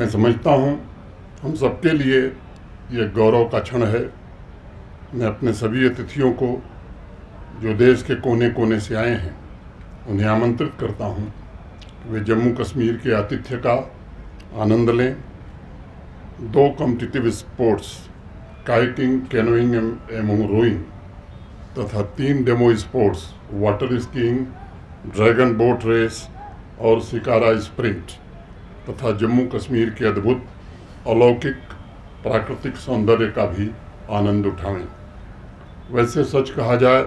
मैं समझता हूँ हम सबके लिए ये गौरव का क्षण है। मैं अपने सभी अतिथियों को जो देश के कोने कोने से आए हैं उन्हें आमंत्रित करता हूँ कि वे जम्मू कश्मीर के आतिथ्य का आनंद लें। 2 कॉम्पिटिटिव स्पोर्ट्स काइटिंग, कैनोइंग एवं रोइंग तथा 3 demo sports water skiing, dragon boat race और शिकारा स्प्रिंट तथा जम्मू कश्मीर के अद्भुत अलौकिक प्राकृतिक सौंदर्य का भी आनंद उठाएं। वैसे सच कहा जाए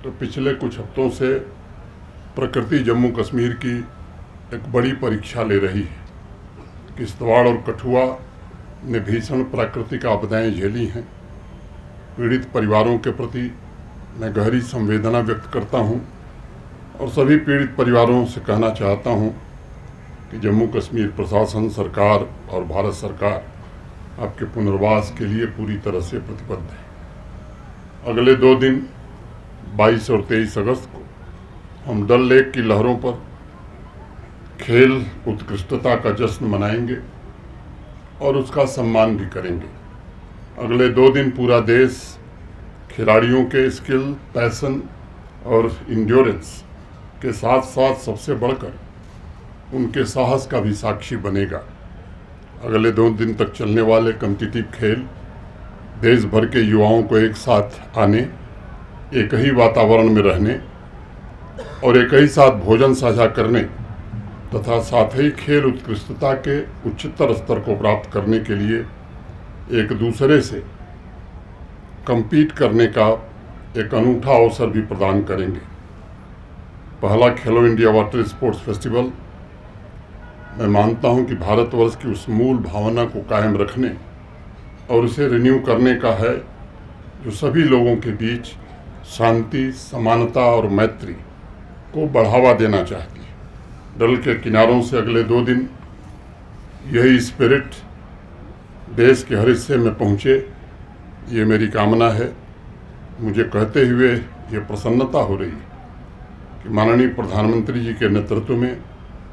तो पिछले कुछ हफ्तों से प्रकृति जम्मू कश्मीर की एक बड़ी परीक्षा ले रही है। किश्तवाड़ और कठुआ ने भीषण प्राकृतिक आपदाएं झेली हैं। पीड़ित परिवारों के प्रति मैं गहरी संवेदना व्यक्त करता हूं और सभी पीड़ित परिवारों से कहना चाहता हूं कि जम्मू कश्मीर प्रशासन, सरकार और भारत सरकार आपके पुनर्वास के लिए पूरी तरह से प्रतिबद्ध है। अगले 2 दिन 22 और 23 अगस्त को हम डल लेक की लहरों पर खेल उत्कृष्टता का जश्न मनाएंगे और उसका सम्मान भी करेंगे। अगले 2 दिन पूरा देश खिलाड़ियों के स्किल, पैशन और इंड्योरेंस के साथ साथ सबसे बढ़कर उनके साहस का भी साक्षी बनेगा। अगले 2 दिन तक चलने वाले कॉम्पिटिटिव खेल देश भर के युवाओं को एक साथ आने, एक ही वातावरण में रहने और एक ही साथ भोजन साझा करने तथा साथ ही खेल उत्कृष्टता के उच्चतर स्तर को प्राप्त करने के लिए एक दूसरे से compete करने का एक अनूठा अवसर भी प्रदान करेंगे। पहला खेलो इंडिया वाटर स्पोर्ट्स फेस्टिवल मैं मानता हूं कि भारतवर्ष की उस मूल भावना को कायम रखने और उसे रिन्यू करने का है जो सभी लोगों के बीच शांति, समानता और मैत्री को बढ़ावा देना चाहती है। डल के किनारों से अगले 2 दिन यही स्पिरिट देश के हर हिस्से में पहुँचे, ये मेरी कामना है। मुझे कहते हुए ये प्रसन्नता हो रही है कि माननीय प्रधानमंत्री जी के नेतृत्व में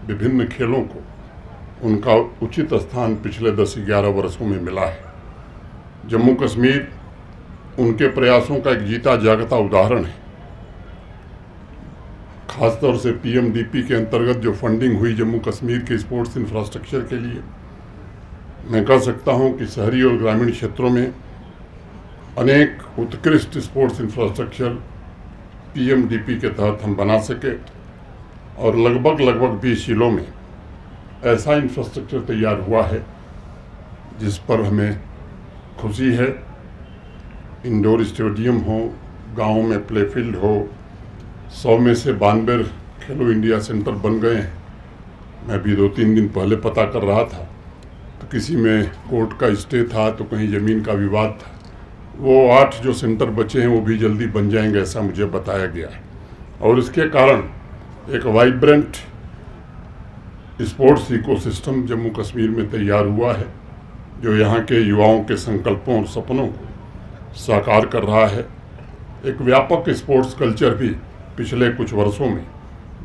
विभिन्न खेलों को उनका उचित स्थान पिछले 10-11 वर्षों में मिला है। जम्मू कश्मीर उनके प्रयासों का एक जीता जागता उदाहरण है। खासतौर से PMDP के अंतर्गत जो फंडिंग हुई जम्मू कश्मीर के स्पोर्ट्स इंफ्रास्ट्रक्चर के लिए, मैं कह सकता हूं कि शहरी और ग्रामीण क्षेत्रों में अनेक उत्कृष्ट स्पोर्ट्स इंफ्रास्ट्रक्चर PMDP के तहत हम बना सके और लगभग 20 जिलों में ऐसा इंफ्रास्ट्रक्चर तैयार हुआ है जिस पर हमें खुशी है। इंडोर स्टेडियम हो, गाँव में प्ले फील्ड हो, 100 में से 92 खेलो इंडिया सेंटर बन गए हैं। मैं भी 2-3 दिन पहले पता कर रहा था तो किसी में कोर्ट का स्टे था तो कहीं ज़मीन का विवाद था। वो 8 जो सेंटर बचे हैं वो भी जल्दी बन जाएंगे, ऐसा मुझे बताया गया है। और इसके कारण एक vibrant sports ecosystem Jammu Kashmir में तैयार हुआ है जो यहाँ के युवाओं के संकल्पों और सपनों को साकार कर रहा है। एक व्यापक स्पोर्ट्स कल्चर भी पिछले कुछ वर्षों में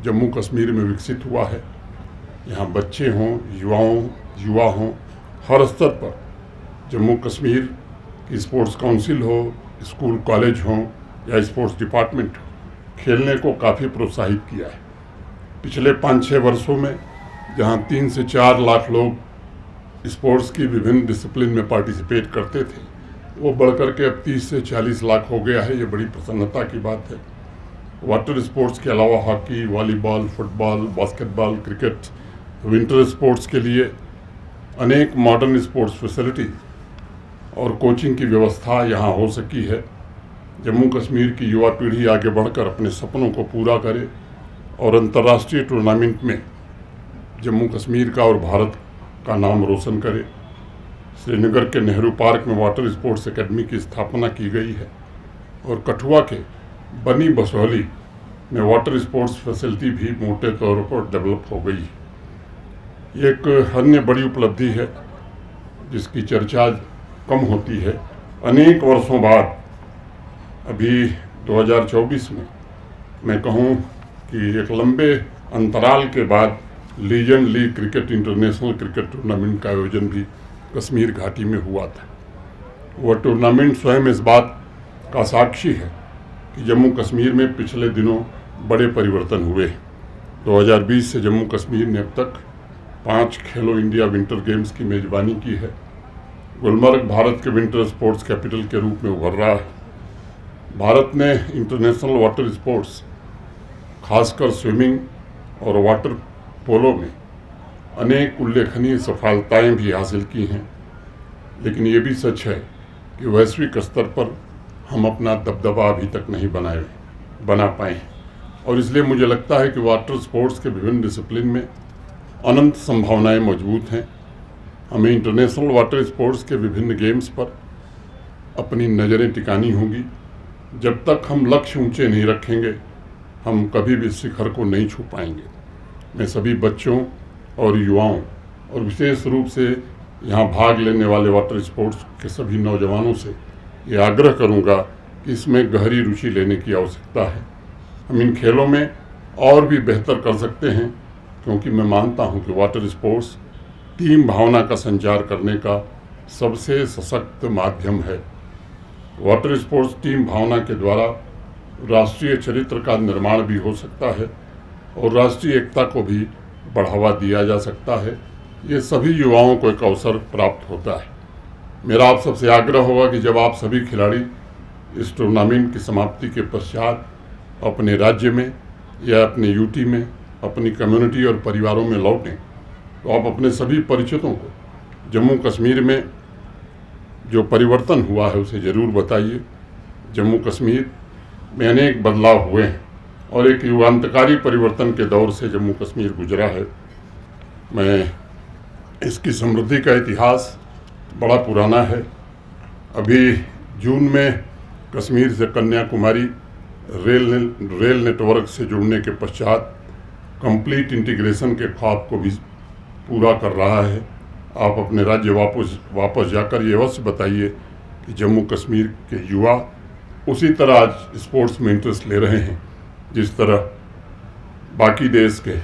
जम्मू कश्मीर में विकसित हुआ है। यहाँ बच्चे हों, युवा हों, हर स्तर पर जम्मू कश्मीर की स्पोर्ट्स काउंसिल हो, स्कूल कॉलेज हों या स्पोर्ट्स डिपार्टमेंट हो, खेलने को काफ़ी प्रोत्साहित किया है। पिछले 5-6 वर्षों में जहां 3 से 4 लाख लोग स्पोर्ट्स की विभिन्न डिसिप्लिन में पार्टिसिपेट करते थे, वो बढ़कर के अब 30 से 40 लाख हो गया है। ये बड़ी प्रसन्नता की बात है। वाटर स्पोर्ट्स के अलावा hockey, volleyball, football, basketball, cricket, winter sports के लिए अनेक मॉडर्न स्पोर्ट्स फैसिलिटी और कोचिंग की व्यवस्था यहाँ हो सकी है। जम्मू कश्मीर की युवा पीढ़ी आगे बढ़कर अपने सपनों को पूरा करे और अंतर्राष्ट्रीय टूर्नामेंट में जम्मू कश्मीर का और भारत का नाम रोशन करे। श्रीनगर के नेहरू पार्क में वाटर स्पोर्ट्स एकेडमी की स्थापना की गई है और कठुआ के बनी बसोहली में वाटर स्पोर्ट्स फैसिलिटी भी मोटे तौर पर डेवलप हो गई है। एक अन्य बड़ी उपलब्धि है जिसकी चर्चा कम होती है। अनेक वर्षों बाद अभी 2024 में मैं कहूँ कि एक लंबे अंतराल के बाद legend league cricket international cricket tournament का आयोजन भी कश्मीर घाटी में हुआ था। वह टूर्नामेंट स्वयं इस बात का साक्षी है कि जम्मू कश्मीर में पिछले दिनों बड़े परिवर्तन हुए हैं। 2020 से जम्मू कश्मीर ने अब तक 5 खेलो इंडिया विंटर गेम्स की मेजबानी की है। गुलमर्ग भारत के विंटर स्पोर्ट्स कैपिटल के रूप में उभर रहा है। भारत ने इंटरनेशनल वाटर स्पोर्ट्स, खासकर स्विमिंग और वाटर पोलो में अनेक उल्लेखनीय सफलताएं भी हासिल की हैं, लेकिन ये भी सच है कि वैश्विक स्तर पर हम अपना दबदबा अभी तक नहीं बना पाए हैं। और इसलिए मुझे लगता है कि वाटर स्पोर्ट्स के विभिन्न डिसिप्लिन में अनंत संभावनाएं मौजूद हैं। हमें इंटरनेशनल वाटर स्पोर्ट्स के विभिन्न गेम्स पर अपनी नज़रें टिकानी होंगी। जब तक हम लक्ष्य ऊंचे नहीं रखेंगे, हम कभी भी शिखर को नहीं छू पाएंगे। मैं सभी बच्चों और युवाओं और विशेष रूप से यहाँ भाग लेने वाले वाटर स्पोर्ट्स के सभी नौजवानों से ये आग्रह करूँगा कि इसमें गहरी रुचि लेने की आवश्यकता है। हम इन खेलों में और भी बेहतर कर सकते हैं, क्योंकि मैं मानता हूँ कि वाटर स्पोर्ट्स टीम भावना का संचार करने का सबसे सशक्त माध्यम है। वाटर स्पोर्ट्स टीम भावना के द्वारा राष्ट्रीय चरित्र का निर्माण भी हो सकता है और राष्ट्रीय एकता को भी बढ़ावा दिया जा सकता है। ये सभी युवाओं को एक अवसर प्राप्त होता है। मेरा आप सबसे आग्रह होगा कि जब आप सभी खिलाड़ी इस टूर्नामेंट की समाप्ति के पश्चात अपने राज्य में या अपने यूटी में, अपनी कम्युनिटी और परिवारों में लौटें, तो आप अपने सभी परिचितों को जम्मू कश्मीर में जो परिवर्तन हुआ है उसे ज़रूर बताइए। जम्मू कश्मीर में अनेक बदलाव हुए हैं और एक युगांतकारी परिवर्तन के दौर से जम्मू कश्मीर गुजरा है। मैं इसकी समृद्धि का इतिहास बड़ा पुराना है। अभी जून में कश्मीर से कन्याकुमारी रेल नेटवर्क से जुड़ने के पश्चात कंप्लीट इंटीग्रेशन के ख्वाब को भी पूरा कर रहा है। आप अपने राज्य वापस जाकर ये अवश्य बताइए कि जम्मू कश्मीर के युवा उसी तरह आज स्पोर्ट्स में इंटरेस्ट ले रहे हैं जिस तरह बाकी देश के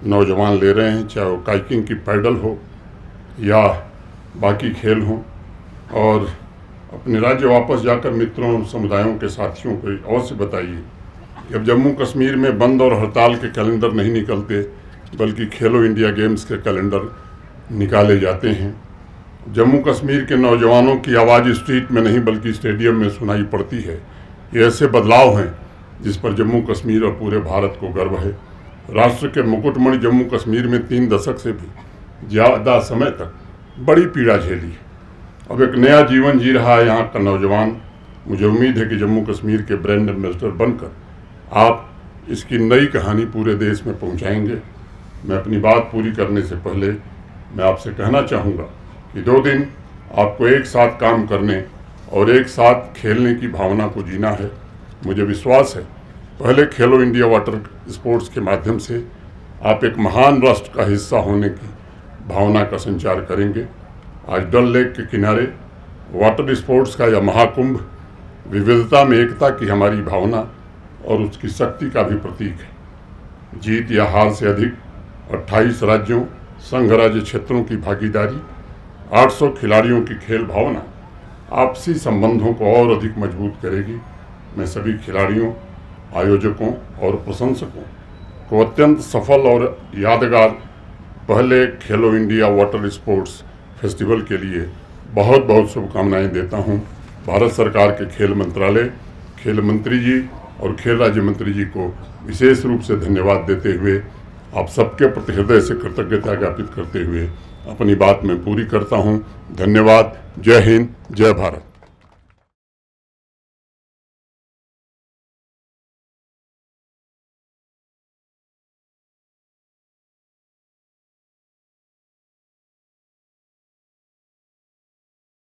नौजवान ले रहे हैं, चाहे वो काइकिंग की पैडल हो या बाकी खेल हों। और अपने राज्य वापस जाकर मित्रों और समुदायों के साथियों को अवश्य बताइए कि अब जम्मू कश्मीर में बंद और हड़ताल के कैलेंडर नहीं निकलते, बल्कि खेलो इंडिया गेम्स के कैलेंडर निकाले जाते हैं। जम्मू कश्मीर के नौजवानों की आवाज़ स्ट्रीट में नहीं बल्कि स्टेडियम में सुनाई पड़ती है। ये ऐसे बदलाव हैं जिस पर जम्मू कश्मीर और पूरे भारत को गर्व है। राष्ट्र के मुकुटमणि जम्मू कश्मीर में 3 दशक से भी ज़्यादा समय तक बड़ी पीड़ा झेली है। अब एक नया जीवन जी रहा है यहाँ का नौजवान। मुझे उम्मीद है कि जम्मू कश्मीर के ब्रांड एम्बेसडर बनकर आप इसकी नई कहानी पूरे देश में पहुँचाएंगे। मैं अपनी बात पूरी करने से पहले मैं आपसे कहना चाहूँगा कि 2 दिन आपको एक साथ काम करने और एक साथ खेलने की भावना को जीना है। मुझे विश्वास है पहले खेलो इंडिया वाटर स्पोर्ट्स के माध्यम से आप एक महान राष्ट्र का हिस्सा होने की भावना का संचार करेंगे। आज डल लेक के किनारे वाटर स्पोर्ट्स का यह महाकुंभ विविधता में एकता की हमारी भावना और उसकी शक्ति का भी प्रतीक है। जीत या हार से अधिक 28 राज्यों, संघ राज्य क्षेत्रों की भागीदारी, 800 खिलाड़ियों की खेल भावना आपसी संबंधों को और अधिक मजबूत करेगी। मैं सभी खिलाड़ियों, आयोजकों और प्रशंसकों को अत्यंत सफल और यादगार पहले खेलो इंडिया वाटर स्पोर्ट्स फेस्टिवल के लिए बहुत बहुत शुभकामनाएं देता हूं। भारत सरकार के खेल मंत्रालय, खेल मंत्री जी और खेल राज्य मंत्री जी को विशेष रूप से धन्यवाद देते हुए आप सबके प्रति हृदय से कृतज्ञता ज्ञापित करते हुए अपनी बात मैं पूरी करता हूं। धन्यवाद। जय हिंद, जय भारत।